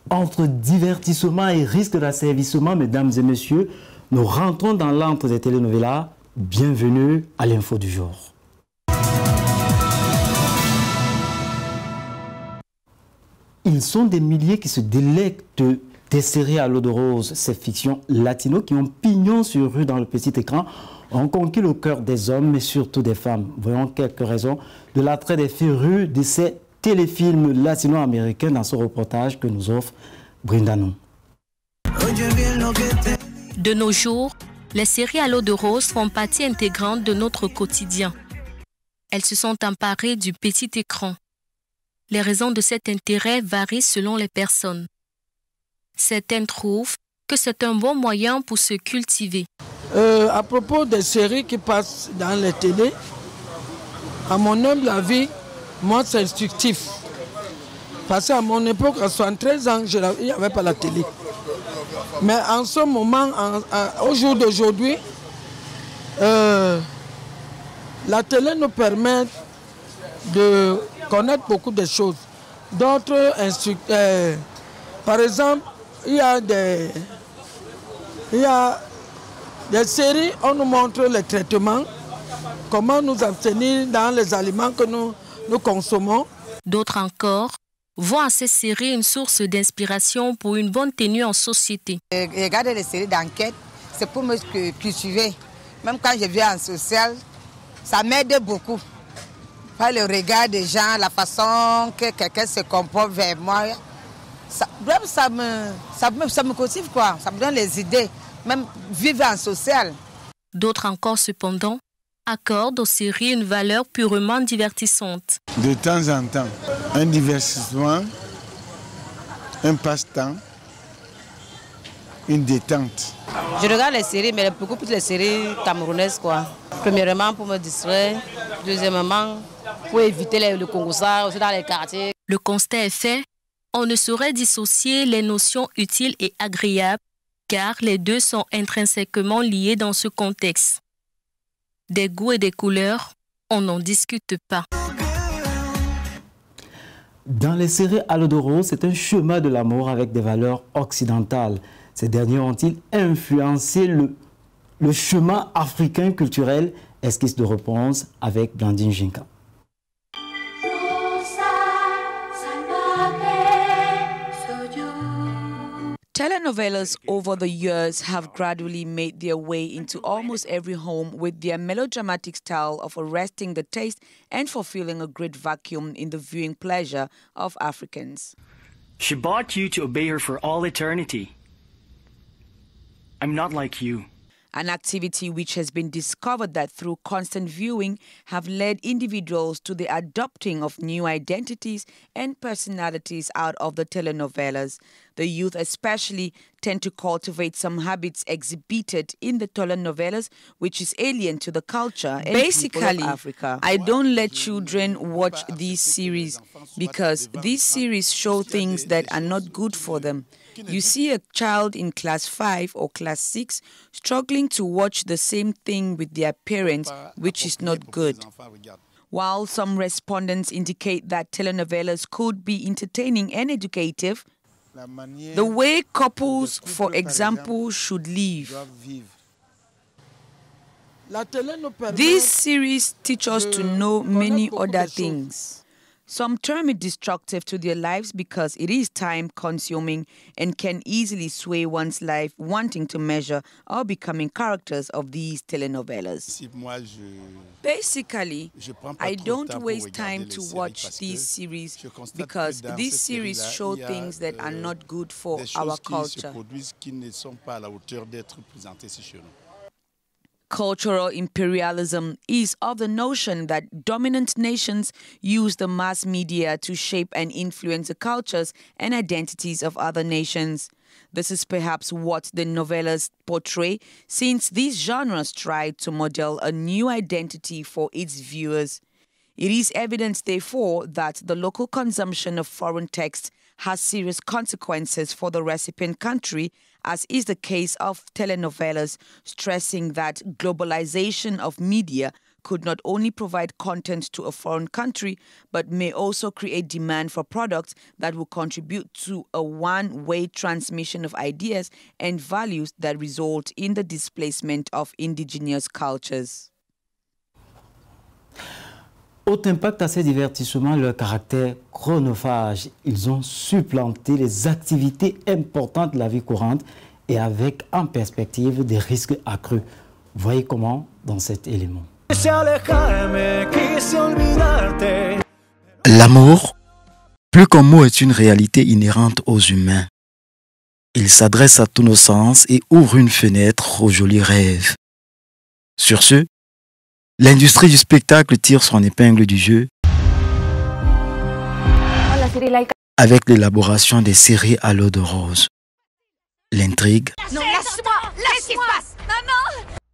Entre divertissement et risque d'asservissement, mesdames et messieurs, nous rentrons dans l'antre des telenovelas. Bienvenue à l'info du jour. Ils sont des milliers qui se délectent des séries à l'eau de rose. Ces fictions latino qui ont pignon sur rue dans le petit écran ont conquis le cœur des hommes, mais surtout des femmes. Voyons quelques raisons de l'attrait des férus de ces téléfilms latino-américains dans ce reportage que nous offre Brindano. De nos jours, les séries à l'eau de rose font partie intégrante de notre quotidien. Elles se sont emparées du petit écran. Les raisons de cet intérêt varient selon les personnes. Certaines trouvent que c'est un bon moyen pour se cultiver. À propos des séries qui passent dans les télés, à mon humble avis, moi c'est instructif. Parce qu'à mon époque, à 73 ans, il n'y avait pas la télé. Mais en ce moment, au jour d'aujourd'hui, la télé nous permet de connaître beaucoup de choses. D'autres instructeurs, par exemple, il y a des séries, on nous montre les traitements, comment nous abstenir dans les aliments que nous consommons. D'autres encore voient à ces séries une source d'inspiration pour une bonne tenue en société. Regarder les séries d'enquête, c'est pour me cultiver. Même quand je viens en social, ça m'aide beaucoup. Par le regard des gens, la façon que quelqu'un se comporte vers moi, ça me cultive quoi, ça me donne les idées, même vivre en social. D'autres encore cependant accordent aux séries une valeur purement divertissante. De temps en temps, un divertissement, un passe-temps, une détente. Je regarde les séries, mais beaucoup plus les séries camerounaises quoi. Premièrement pour me distraire, deuxièmement pour éviter le Congossa aussi dans les quartiers. Le constat est fait, on ne saurait dissocier les notions utiles et agréables car les deux sont intrinsèquement liés dans ce contexte. Des goûts et des couleurs, on n'en discute pas. Dans les séries à l'eau de rose, c'est un chemin de l'amour avec des valeurs occidentales. Ces derniers ont-ils influencé le chemin africain culturel? Esquisse de réponse avec Blandine Jinka. Telenovelas over the years have gradually made their way into almost every home with their melodramatic style of arresting the taste and fulfilling a great vacuum in the viewing pleasure of Africans. She bought you to obey her for all eternity. I'm not like you. An activity which has been discovered that through constant viewing have led individuals to the adopting of new identities and personalities out of the telenovelas. The youth especially tend to cultivate some habits exhibited in the telenovelas which is alien to the culture and people of Africa. I don't let children watch these series because these series show things that are not good for them. You see a child in class 5 or class 6 struggling to watch the same thing with their parents, which is not good. While some respondents indicate that telenovelas could be entertaining and educative, the way couples, for example, should live. These series teach us to know many other things. Some term it destructive to their lives because it is time-consuming and can easily sway one's life wanting to measure or becoming characters of these telenovelas. Basically, I don't waste time to watch these series because these series show things that are not good for our culture. Cultural imperialism is of the notion that dominant nations use the mass media to shape and influence the cultures and identities of other nations. This is perhaps what the novellas portray, since these genres try to model a new identity for its viewers. It is evident, therefore, that the local consumption of foreign text has serious consequences for the recipient country, as is the case of telenovelas, stressing that globalization of media could not only provide content to a foreign country, but may also create demand for products that will contribute to a one-way transmission of ideas and values that result in the displacement of indigenous cultures. Autre impact à ces divertissements, leur caractère chronophage. Ils ont supplanté les activités importantes de la vie courante et avec en perspective des risques accrus. Voyez comment dans cet élément. L'amour, plus qu'un mot, est une réalité inhérente aux humains. Il s'adresse à tous nos sens et ouvre une fenêtre aux jolis rêves. Sur ce, l'industrie du spectacle tire son épingle du jeu avec l'élaboration des séries à l'eau de rose. L'intrigue,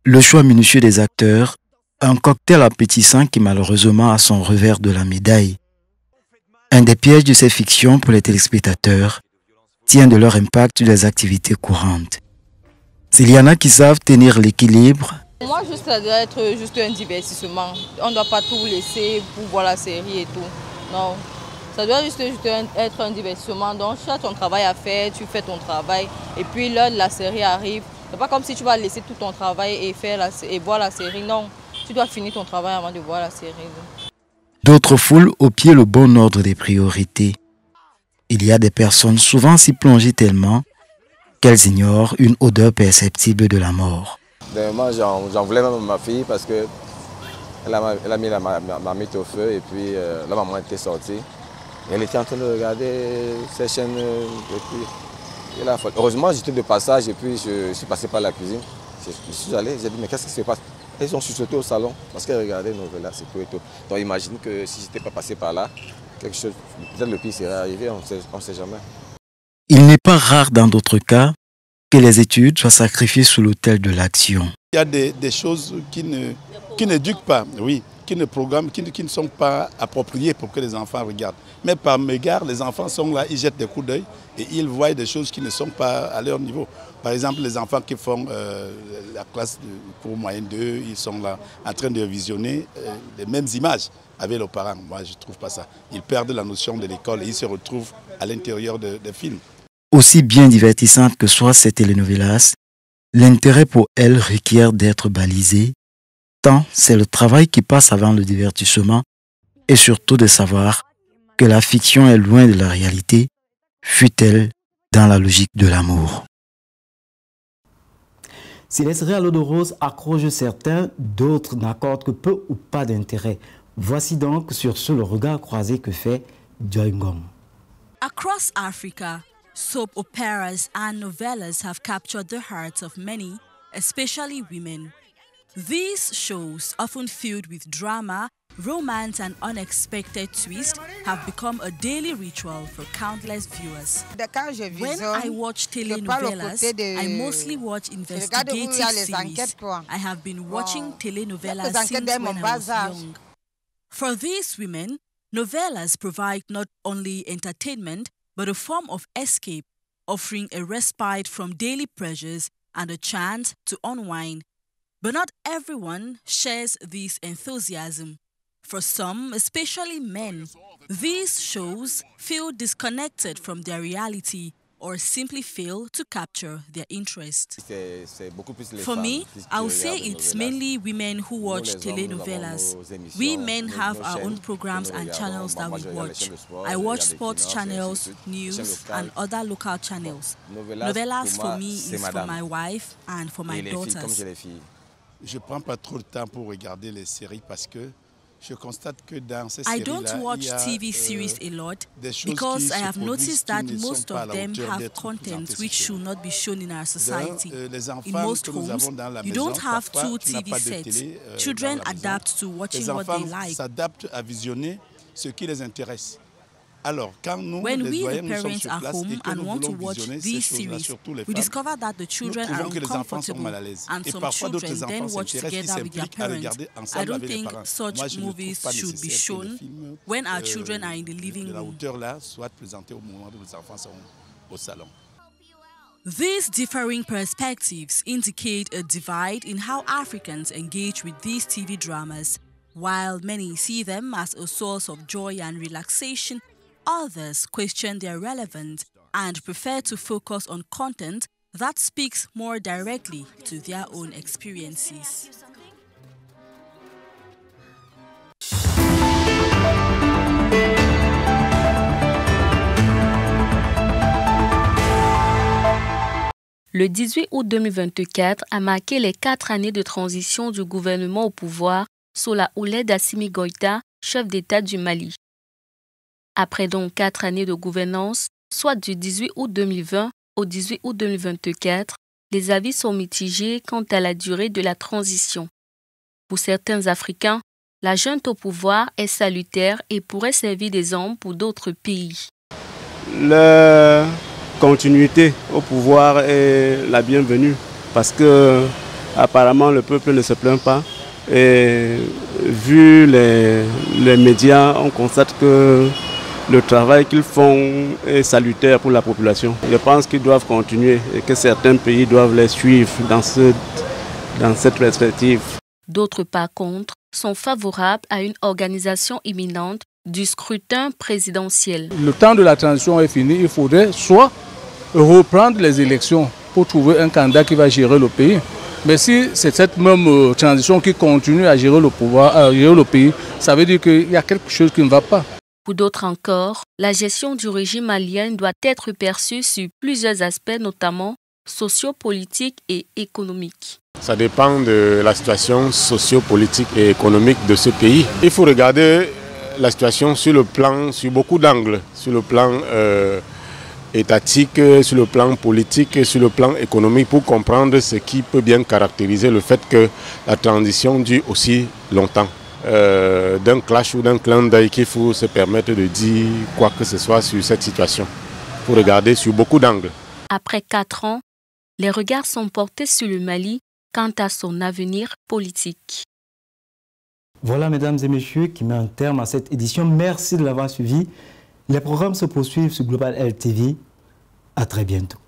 le choix minutieux des acteurs, un cocktail appétissant qui malheureusement a son revers de la médaille. Un des pièges de ces fictions pour les téléspectateurs tient de leur impact sur les activités courantes. S'il y en a qui savent tenir l'équilibre, moi, ça doit être juste un divertissement. On ne doit pas tout laisser pour voir la série et tout. Non, ça doit juste être un divertissement. Donc, tu as ton travail à faire, tu fais ton travail. Et puis, l'heure de la série arrive. Ce n'est pas comme si tu vas laisser tout ton travail et voir la série. Non, tu dois finir ton travail avant de voir la série. D'autres foulent au pied le bon ordre des priorités. Il y a des personnes souvent s'y plongées tellement qu'elles ignorent une odeur perceptible de la mort. Moi, j'en voulais même à ma fille parce qu'elle a mis la marmite au feu et puis la maman était sortie. Elle était en train de regarder ces chaînes et puis elle a fait. Heureusement, j'étais de passage et puis je suis passé par la cuisine. Je suis allé, j'ai dit mais qu'est-ce qui se passe? Ils ont chuchoté au salon parce qu'elle regardait nos novelas, c'est tout et tout. Donc imagine que si je n'étais pas passé par là, quelque chose, peut-être le pire serait arrivé, on ne sait jamais. Il n'est pas rare dans d'autres cas que les études soient sacrifiées sous l'autel de l'action. Il y a des choses qui n'éduquent pas, oui, qui ne sont pas appropriées pour que les enfants regardent. Mais par mégarde, les enfants sont là, ils jettent des coups d'œil et ils voient des choses qui ne sont pas à leur niveau. Par exemple, les enfants qui font la classe de cours moyenne 2, ils sont là en train de visionner les mêmes images avec leurs parents. Moi, je ne trouve pas ça. Ils perdent la notion de l'école et ils se retrouvent à l'intérieur des films. Aussi bien divertissante que soit ces telenovelas, l'intérêt pour elles requiert d'être balisé, tant c'est le travail qui passe avant le divertissement et surtout de savoir que la fiction est loin de la réalité, fût-elle dans la logique de l'amour. Si les séries à l'eau de rose accrochent certains, d'autres n'accordent que peu ou pas d'intérêt. Voici donc sur ce le regard croisé que fait Joy Ngom. Across Africa, soap operas and novellas have captured the hearts of many, especially women. These shows, often filled with drama, romance and unexpected twists, have become a daily ritual for countless viewers. When I watch telenovelas, I mostly watch investigative series. I have been watching telenovelas since when I was young. For these women, novellas provide not only entertainment, but a form of escape, offering a respite from daily pressures and a chance to unwind. But not everyone shares this enthusiasm. For some, especially men, these shows feel disconnected from their reality or simply fail to capture their interest. For me, I would say it's mainly women who watch telenovelas. We men have our own programs and channels that we watch. I watch sports channels, news, and other local channels. Novelas for me is for my wife and for my daughters. Je prends pas trop de temps pour regarder les séries parce que je constate que dans ces I séries-là, don't watch TV series a lot because I have noticed that most of them have content which should not be shown in our society. In most homes, you don't have two TV sets. Children adapt to watching what they like. S'adaptent à visionner ce qui les intéresse. Alors, quand nous, when les we, doyens, the parents, are home and want to watch these series, we discover that the children are uncomfortable and some children then watch together with their parents. I don't think such movies should be shown when our children are in the living room. These differing perspectives indicate a divide in how Africans engage with these TV dramas. While many see them as a source of joy and relaxation, others question their relevance and prefer to focus on content that speaks more directly to their own experiences. Le 18 août 2024 a marqué les 4 années de transition du gouvernement au pouvoir sous la houlette d'Assimi Goïta, chef d'État du Mali. Après donc 4 années de gouvernance, soit du 18 août 2020 au 18 août 2024, les avis sont mitigés quant à la durée de la transition. Pour certains Africains, la junte au pouvoir est salutaire et pourrait servir d'exemple pour d'autres pays. La continuité au pouvoir est la bienvenue parce que apparemment le peuple ne se plaint pas et vu les médias, on constate que le travail qu'ils font est salutaire pour la population. Je pense qu'ils doivent continuer et que certains pays doivent les suivre dans cette perspective. D'autres, par contre, sont favorables à une organisation imminente du scrutin présidentiel. Le temps de la transition est fini, il faudrait soit reprendre les élections pour trouver un candidat qui va gérer le pays. Mais si c'est cette même transition qui continue à gérer le pouvoir, à gérer le pays, ça veut dire qu'il y a quelque chose qui ne va pas. Pour d'autres encore, la gestion du régime malien doit être perçue sur plusieurs aspects, notamment sociopolitiques et économiques. Ça dépend de la situation sociopolitique et économique de ce pays. Il faut regarder la situation sur beaucoup d'angles, sur le plan étatique, sur le plan politique et sur le plan économique pour comprendre ce qui peut bien caractériser le fait que la transition dure aussi longtemps. D'un clash ou d'un clin d'œil qu'il faut se permettre de dire quoi que ce soit sur cette situation. Il faut regarder sur beaucoup d'angles. Après 4 ans, les regards sont portés sur le Mali quant à son avenir politique. Voilà, mesdames et messieurs, qui met un terme à cette édition. Merci de l'avoir suivi. Les programmes se poursuivent sur Global LTV. À très bientôt.